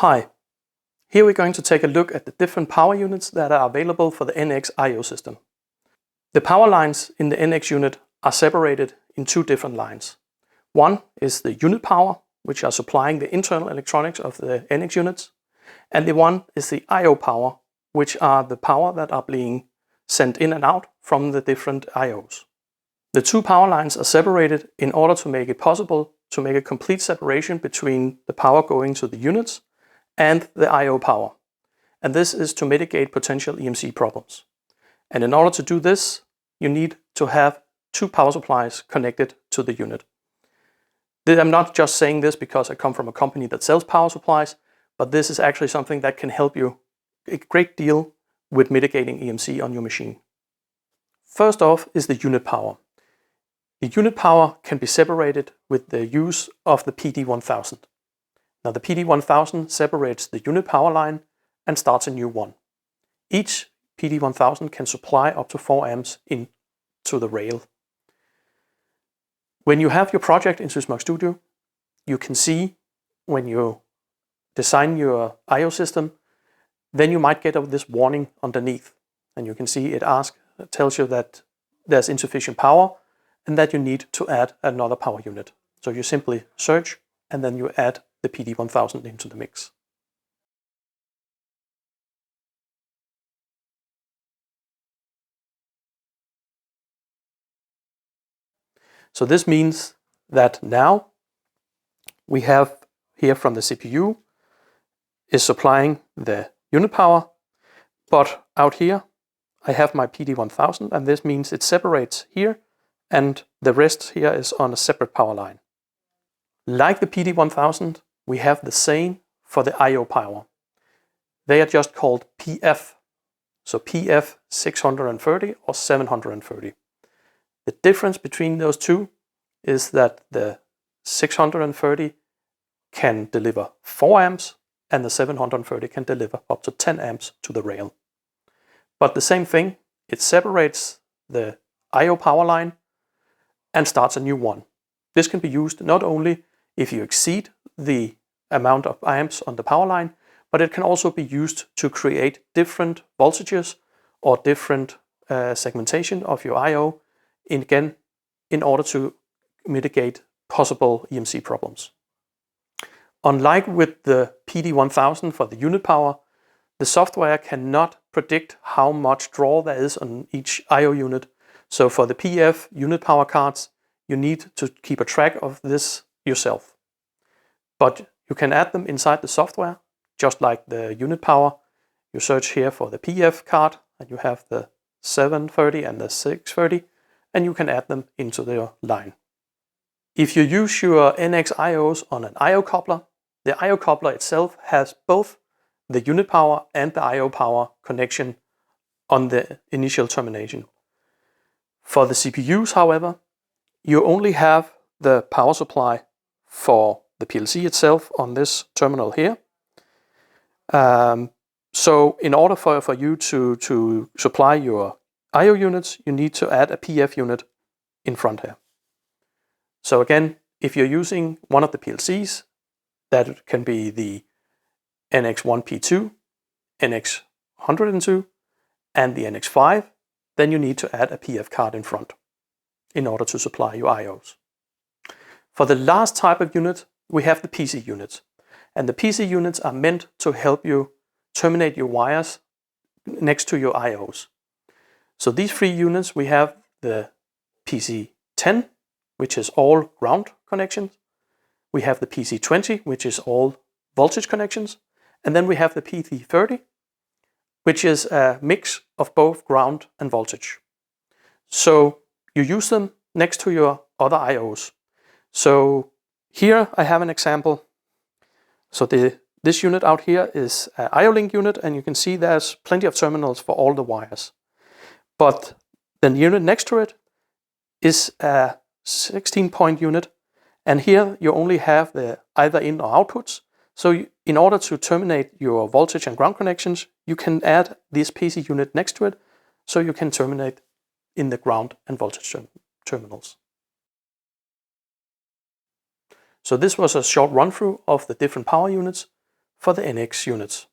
Hi, here we're going to take a look at the different power units that are available for the NX I/O system. The power lines in the NX unit are separated in two different lines. One is the unit power, which are supplying the internal electronics of the NX units, and the one is the I/O power, which are the power that are being sent in and out from the different I/Os. The two power lines are separated in order to make it possible to make a complete separation between the power going to the units and the I/O power. And this is to mitigate potential EMC problems. And in order to do this, you need to have two power supplies connected to the unit. I'm not just saying this because I come from a company that sells power supplies, but this is actually something that can help you a great deal with mitigating EMC on your machine. First off is the unit power. The unit power can be separated with the use of the PD1000. Now the PD1000 separates the unit power line and starts a new one. Each PD1000 can supply up to 4 amps into the rail. When you have your project in Sysmux Studio, you can see when you design your I/O system, then you might get this warning underneath. And you can see it tells you that there's insufficient power and that you need to add another power unit. So you simply search and then you add the PD1000 into the mix. So this means that now we have here from the CPU is supplying the unit power, but out here I have my PD1000 and this means it separates here and the rest here is on a separate power line. Like the PD1000, we have the same for the I/O power. They are just called PF. So PF 630 or 730. The difference between those two is that the 630 can deliver 4 amps and the 730 can deliver up to 10 amps to the rail. But the same thing, it separates the I/O power line and starts a new one. This can be used not only if you exceed the amount of amps on the power line, but it can also be used to create different voltages or different segmentation of your I/O, again, in order to mitigate possible EMC problems. Unlike with the PD1000 for the unit power, the software cannot predict how much draw there is on each I/O unit. So for the PF unit power cards, you need to keep a track of this yourself. But you can add them inside the software, just like the unit power. You search here for the PF card and you have the 730 and the 630 and you can add them into your line. If you use your NX I/Os on an I/O coupler, the I/O coupler itself has both the unit power and the I/O power connection on the initial termination. For the CPUs, however, you only have the power supply for the PLC itself on this terminal here. So in order for you to supply your I/O units, you need to add a PF unit in front here. So again, if you're using one of the PLCs, that can be the NX1P2, NX102, and the NX5, then you need to add a PF card in front in order to supply your I/Os. For the last type of unit, we have the PC units. And the PC units are meant to help you terminate your wires next to your I/Os. So these 3 units, we have the PC10, which is all ground connections. We have the PC20, which is all voltage connections. And then we have the PC30, which is a mix of both ground and voltage. So you use them next to your other I/Os. So here I have an example. So this unit out here is an I/O link unit, and you can see there's plenty of terminals for all the wires. But the unit next to it is a 16-point unit, and here you only have the either in or outputs. So in order to terminate your voltage and ground connections, you can add this PC unit next to it, so you can terminate in the ground and voltage terminals. So this was a short run through of the different power units for the NX units.